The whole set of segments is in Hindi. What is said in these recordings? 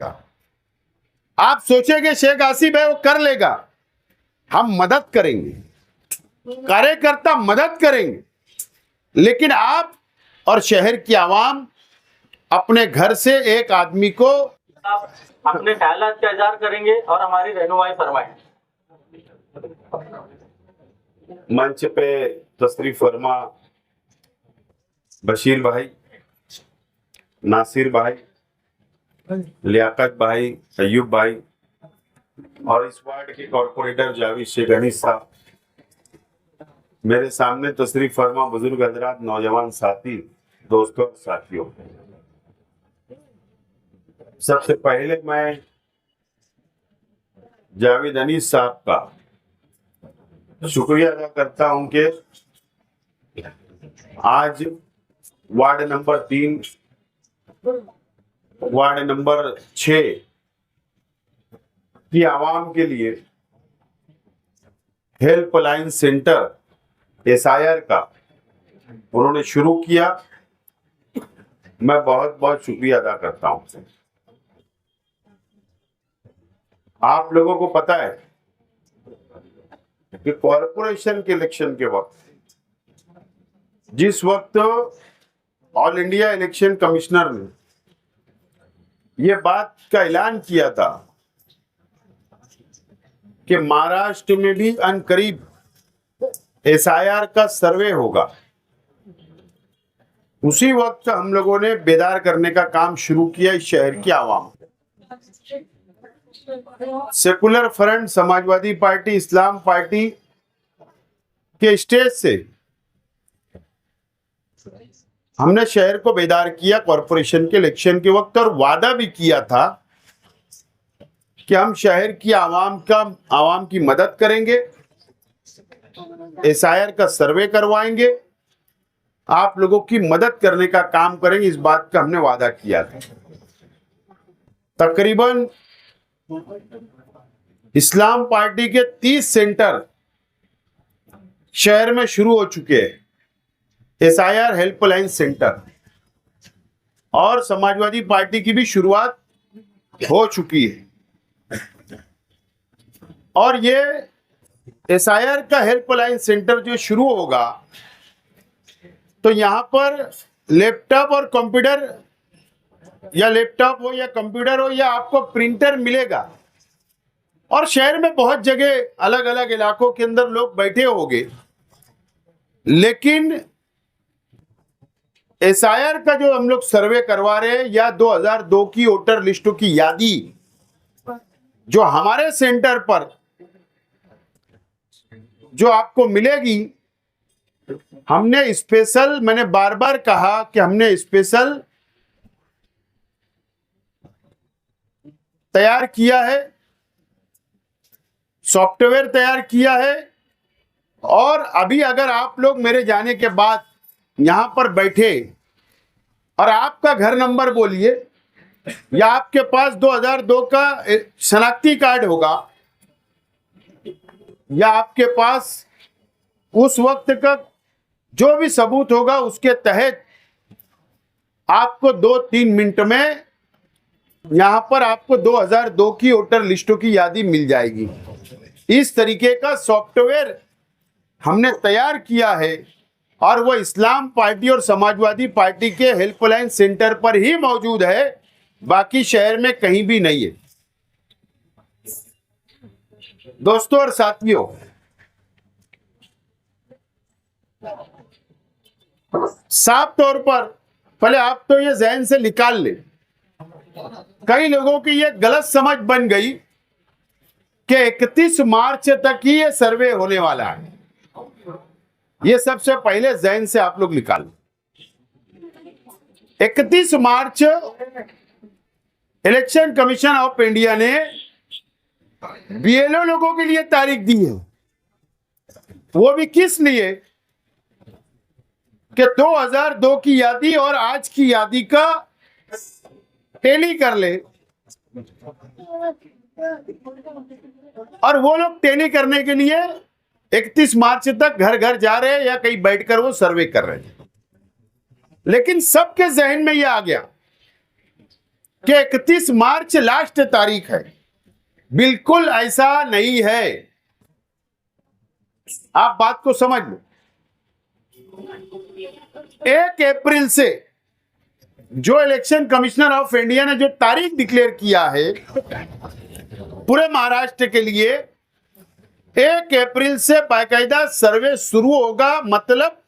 आप सोचेंगे शेख आसिफ है वो कर लेगा, हम मदद करेंगे, कार्यकर्ता मदद करेंगे, लेकिन आप और शहर की आवाम अपने घर से एक आदमी को आप अपने ख्यालात का इजहार करेंगे और हमारी रहनुमाई फरमाएं। मंच पे तशरीफ फरमा बशीर भाई, नासिर भाई, लियाकत भाई, अयूब भाई और इस वार्ड के कॉर्पोरेटर जावेद शेख अनीस साहब, मेरे सामने तशरीफ फरमा बुजुर्ग हजरात, नौजवान साथी, दोस्तों और साथियों, सबसे पहले मैं जावेद अनीस साहब का शुक्रिया अदा करता हूं कि आज वार्ड नंबर 3, वार्ड नंबर 6 की आवाम के लिए हेल्पलाइन सेंटर SIR का उन्होंने शुरू किया। मैं बहुत बहुत शुक्रिया अदा करता हूं। आप लोगों को पता है कि कॉरपोरेशन के इलेक्शन के वक्त, जिस वक्त ऑल इंडिया इलेक्शन कमिश्नर ने यह बात का ऐलान किया था कि महाराष्ट्र में भी अनकरीब SIR का सर्वे होगा, उसी वक्त हम लोगों ने बेदार करने का काम शुरू किया इस शहर की आवाम। सेकुलर फ्रंट, समाजवादी पार्टी, इस्लाम पार्टी के स्टेज से हमने शहर को बेदार किया कॉरपोरेशन के इलेक्शन के वक्त, और वादा भी किया था कि हम शहर की आवाम की मदद करेंगे, SIR का सर्वे करवाएंगे, आप लोगों की मदद करने का काम करेंगे, इस बात का हमने वादा किया था। तकरीबन इस्लाम पार्टी के 30 सेंटर शहर में शुरू हो चुके हैं, SIR हेल्पलाइन सेंटर, और समाजवादी पार्टी की भी शुरुआत हो चुकी है। और ये SIR का हेल्पलाइन सेंटर जो शुरू होगा तो यहां पर लैपटॉप और कंप्यूटर, या लैपटॉप हो या कंप्यूटर हो या आपको प्रिंटर मिलेगा, और शहर में बहुत जगह अलग अलग इलाकों के अंदर लोग बैठे होंगे, लेकिन SIR का जो हम लोग सर्वे करवा रहे हैं या 2002 की वोटर लिस्टों की यादी जो हमारे सेंटर पर जो आपको मिलेगी, हमने स्पेशल, मैंने बार बार कहा कि हमने स्पेशल तैयार किया है, सॉफ्टवेयर तैयार किया है, और अभी अगर आप लोग मेरे जाने के बाद यहां पर बैठे और आपका घर नंबर बोलिए, या आपके पास 2002 का शनाख्ती कार्ड होगा, या आपके पास उस वक्त का जो भी सबूत होगा, उसके तहत आपको 2-3 मिनट में यहां पर आपको 2002 की वोटर लिस्टों की यादी मिल जाएगी। इस तरीके का सॉफ्टवेयर हमने तैयार किया है, और वो इस्लाम पार्टी और समाजवादी पार्टी के हेल्पलाइन सेंटर पर ही मौजूद है, बाकी शहर में कहीं भी नहीं है। दोस्तों और साथियों, साफ तौर पर पहले आप तो ये जहन से निकाल ले, कई लोगों की ये गलत समझ बन गई कि 31 मार्च तक ही ये सर्वे होने वाला है। ये सबसे पहले जहन से आप लोग निकाल। 31 मार्च इलेक्शन कमीशन ऑफ इंडिया ने BLO लोगों के लिए तारीख दी है। वो भी किस लिए कि 2002 की यादी और आज की यादी का टैली कर ले, और वो लोग टैली करने के लिए 31 मार्च तक घर घर जा रहे हैं या कहीं बैठकर वो सर्वे कर रहे हैं। लेकिन सबके जहन में ये आ गया कि 31 मार्च लास्ट तारीख है। बिल्कुल ऐसा नहीं है। आप बात को समझ लो। 1 अप्रैल से जो इलेक्शन कमिश्नर ऑफ इंडिया ने जो तारीख डिक्लेयर किया है पूरे महाराष्ट्र के लिए, 1 अप्रैल से बाकायदा सर्वे शुरू होगा। मतलब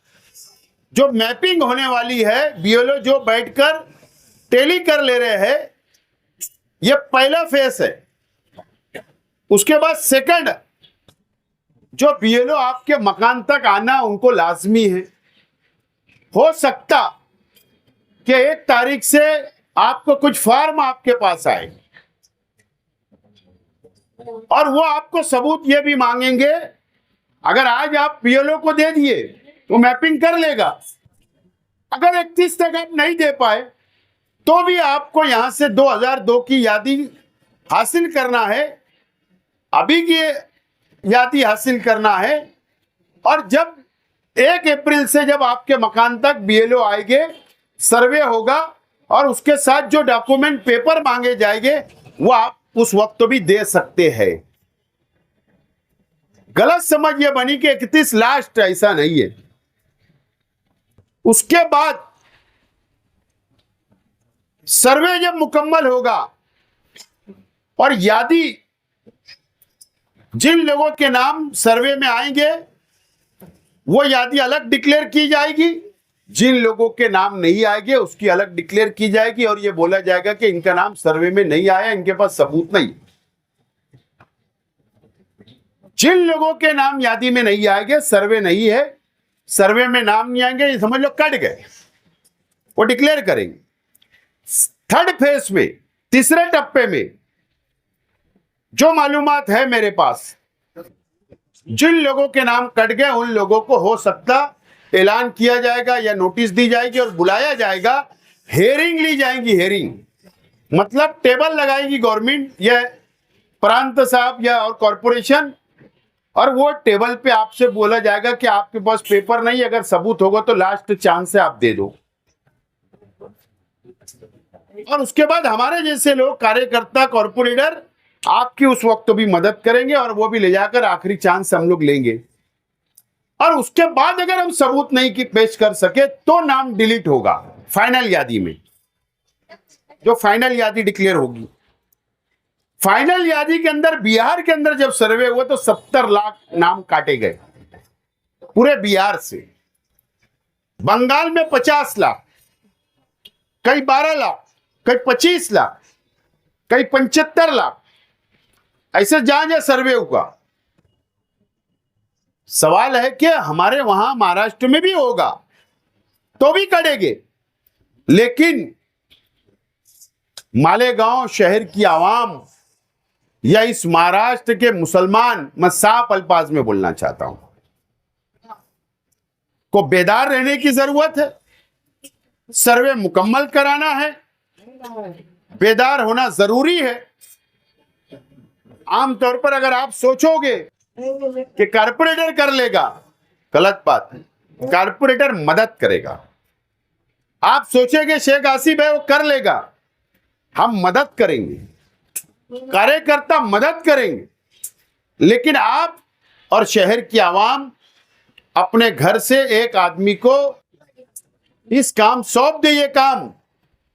जो मैपिंग होने वाली है, बीएलओ जो बैठकर टेली कर ले रहे हैं, यह पहला फेस है। उसके बाद सेकंड, जो बीएलओ आपके मकान तक आना उनको लाजमी है। हो सकता कि 1 तारीख से आपको कुछ फॉर्म आपके पास आए और वो आपको सबूत ये भी मांगेंगे। अगर आज आप बीएलओ को दे दिए तो मैपिंग कर लेगा। अगर 31 तक आप नहीं दे पाए तो भी आपको यहां से 2002 की यादी हासिल करना है, अभी की यादी हासिल करना है। और जब 1 अप्रैल से जब आपके मकान तक बीएलओ आएंगे, सर्वे होगा और उसके साथ जो डॉक्यूमेंट पेपर मांगे जाएंगे वो आप उस वक्त भी दे सकते हैं। गलत समझ ये बनी कि 31 लास्ट, ऐसा नहीं है। उसके बाद सर्वे जब मुकम्मल होगा और यादी जिन लोगों के नाम सर्वे में आएंगे वो यादी अलग डिक्लेयर की जाएगी, जिन लोगों के नाम नहीं आएंगे उसकी अलग डिक्लेयर की जाएगी और ये बोला जाएगा कि इनका नाम सर्वे में नहीं आया, इनके पास सबूत नहीं। जिन लोगों के नाम यादी में नहीं आएंगे, सर्वे नहीं है, सर्वे में नाम नहीं आएंगे, ये समझ लो कट गए, वो डिक्लेयर करेंगे। थर्ड फेज में, तीसरे टप्पे में जो मालूमात है मेरे पास, जिन लोगों के नाम कट गए उन लोगों को हो सकता ऐलान किया जाएगा या नोटिस दी जाएगी और बुलाया जाएगा, हेयरिंग ली जाएगी। हेयरिंग मतलब टेबल लगाएगी गवर्नमेंट या प्रांत साहब या और कॉरपोरेशन, और वो टेबल पे आपसे बोला जाएगा कि आपके पास पेपर नहीं, अगर सबूत होगा तो लास्ट चांस है, आप दे दो। और उसके बाद हमारे जैसे लोग, कार्यकर्ता, कॉर्पोरेटर आपकी उस वक्त तो भी मदद करेंगे और वो भी ले जाकर आखिरी चांस हम लोग लेंगे। और उसके बाद अगर हम सबूत नहीं की पेश कर सके तो नाम डिलीट होगा फाइनल यादी में, जो फाइनल यादी डिक्लेयर होगी। फाइनल यादी के अंदर बिहार के अंदर जब सर्वे हुआ तो 70 लाख नाम काटे गए पूरे बिहार से। बंगाल में 50 लाख, कई 12 लाख, कई 25 लाख, कई 75 लाख, ऐसे जहां जहां सर्वे हुआ। सवाल है कि हमारे वहां महाराष्ट्र में भी होगा तो भी कटेंगे, लेकिन मालेगांव शहर की आवाम या इस महाराष्ट्र के मुसलमान, मैं साफ अल्फाज में बोलना चाहता हूं, को बेदार रहने की जरूरत है। सर्वे मुकम्मल कराना है, बेदार होना जरूरी है। आमतौर पर अगर आप सोचोगे कि कारपोरेटर कर लेगा, गलत बात है। कारपोरेटर मदद करेगा। आप सोचेंगे शेख आसिफ है वो कर लेगा, हम मदद करेंगे, कार्यकर्ता मदद करेंगे, लेकिन आप और शहर की आवाम अपने घर से एक आदमी को इस काम सौंप दे, ये काम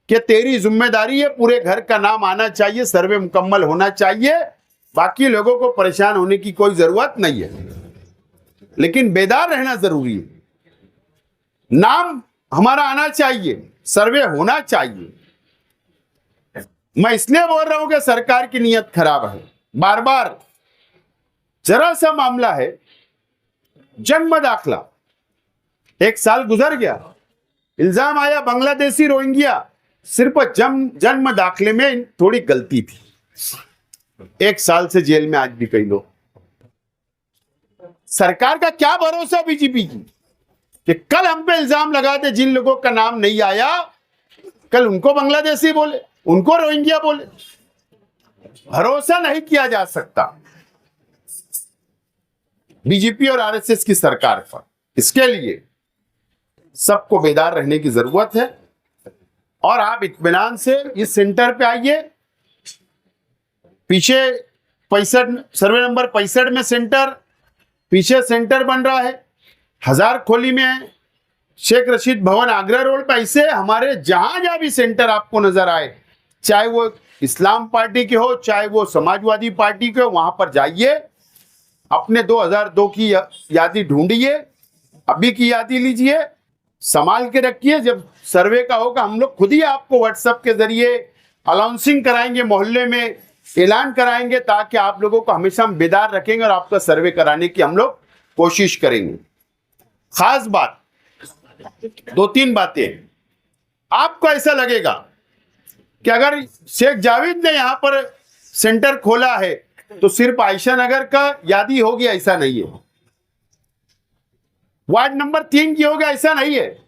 कि तेरी जिम्मेदारी है, पूरे घर का नाम आना चाहिए, सर्वे मुकम्मल होना चाहिए, बाकी लोगों को परेशान होने की कोई जरूरत नहीं है, लेकिन बेदार रहना जरूरी है। नाम हमारा आना चाहिए, सर्वे होना चाहिए। मैं इसलिए बोल रहा हूं कि सरकार की नीयत खराब है। बार बार जरा सा मामला है, जन्म दाखला, 1 साल गुजर गया, इल्जाम आया बांग्लादेशी रोहिंग्या, सिर्फ जन्म दाखले में थोड़ी गलती थी, 1 साल से जेल में आज भी कई लोग। सरकार का क्या भरोसा बीजेपी की कि कल हम पे इल्जाम लगाते, जिन लोगों का नाम नहीं आया कल उनको बांग्लादेशी बोले, उनको रोहिंग्या बोले। भरोसा नहीं किया जा सकता बीजेपी और आरएसएस की सरकार पर। इसके लिए सबको बेदार रहने की जरूरत है। और आप इत्मीनान से इस सेंटर पे आइए। पीछे 65 सर्वे नंबर 65 में सेंटर, पीछे सेंटर बन रहा है। हजार खोली में शेख रशीद भवन आगरा रोड पर, ऐसे हमारे जहां जहां भी सेंटर आपको नजर आए, चाहे वो इस्लाम पार्टी के हो चाहे वो समाजवादी पार्टी के हो, वहां पर जाइए, अपने 2002 की यादी ढूंढिए, अभी की यादी लीजिए, संभाल के रखिए। जब सर्वे का होगा हम लोग खुद ही आपको व्हाट्सएप के जरिए अनाउंसिंग कराएंगे, मोहल्ले में ऐलान कराएंगे, ताकि आप लोगों को हमेशा हम बेदार रखेंगे और आपका सर्वे कराने की हम लोग कोशिश करेंगे। खास बात, 2-3 बातें। आपको ऐसा लगेगा कि अगर शेख जावेद ने यहां पर सेंटर खोला है तो सिर्फ आयशा नगर का यादी होगी, ऐसा नहीं है। वार्ड नंबर 3 की होगा, ऐसा नहीं है।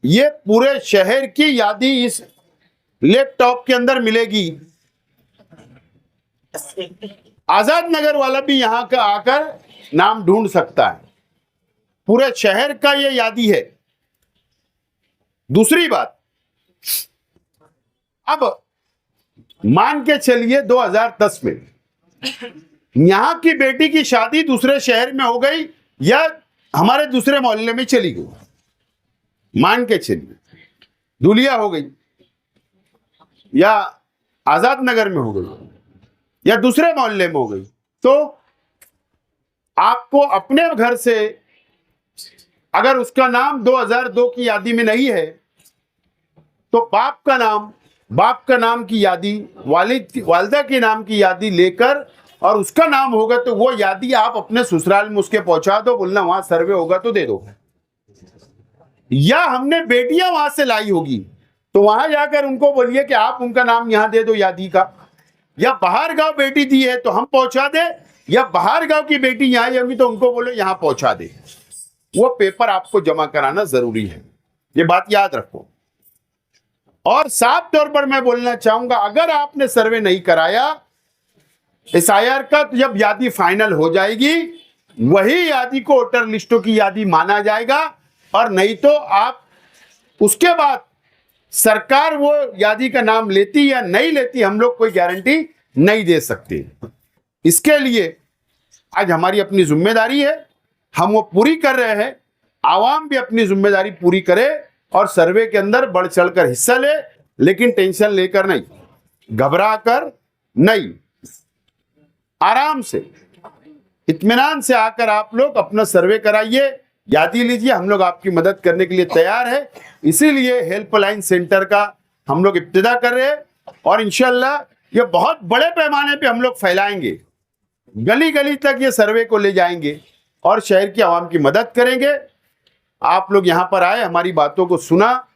ये पूरे शहर की यादी इस लैपटॉप के अंदर मिलेगी। आजाद नगर वाला भी यहां का आकर नाम ढूंढ सकता है। पूरे शहर का ये यादी है। दूसरी बात, अब मान के चलिए 2010 में यहां की बेटी की शादी दूसरे शहर में हो गई या हमारे दूसरे मोहल्ले में चली गई, मान के चलिए धुलिया हो गई या आजाद नगर में हो गई या दूसरे मोहल्ले में हो गई, तो आपको अपने घर से अगर उसका नाम 2002 की यादी में नहीं है तो बाप का नाम की यादी, वालिदा के नाम की यादी लेकर, और उसका नाम होगा तो वो यादी आप अपने ससुराल में उसके पहुंचा दो, बोलना वहां सर्वे होगा तो दे दो। या हमने बेटियां वहां से लाई होगी तो वहां जाकर उनको बोलिए कि आप उनका नाम यहां दे दो यादी का, या बाहर गांव बेटी दी है तो हम पहुंचा दे, या बाहर गांव की बेटी यहां होगी तो उनको बोलो यहां पहुंचा दे। वो पेपर आपको जमा कराना जरूरी है, ये बात याद रखो। और साफ तौर पर मैं बोलना चाहूंगा, अगर आपने सर्वे नहीं कराया SIR का, तो जब यादी फाइनल हो जाएगी वही यादी को वोटर लिस्टों की यादी माना जाएगा, और नहीं तो आप उसके बाद सरकार वो यादी का नाम लेती या नहीं लेती, हम लोग कोई गारंटी नहीं दे सकते। इसके लिए आज हमारी अपनी जिम्मेदारी है, हम वो पूरी कर रहे हैं। आवाम भी अपनी जिम्मेदारी पूरी करे और सर्वे के अंदर बढ़ चढ़कर हिस्सा ले, लेकिन टेंशन लेकर नहीं, घबरा कर नहीं, आराम से इत्मीनान से आकर आप लोग अपना सर्वे कराइए, यादी लीजिए। हम लोग आपकी मदद करने के लिए तैयार है, इसीलिए हेल्पलाइन सेंटर का हम लोग इब्तिदा कर रहे हैं, और इंशाल्लाह ये बहुत बड़े पैमाने पे हम लोग फैलाएंगे, गली गली तक ये सर्वे को ले जाएंगे और शहर की आवाम की मदद करेंगे। आप लोग यहाँ पर आए, हमारी बातों को सुना,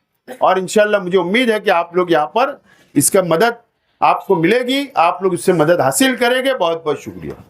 और इंशाल्लाह मुझे उम्मीद है कि आप लोग यहाँ पर इसका मदद आपको मिलेगी, आप लोग इससे मदद हासिल करेंगे। बहुत बहुत शुक्रिया।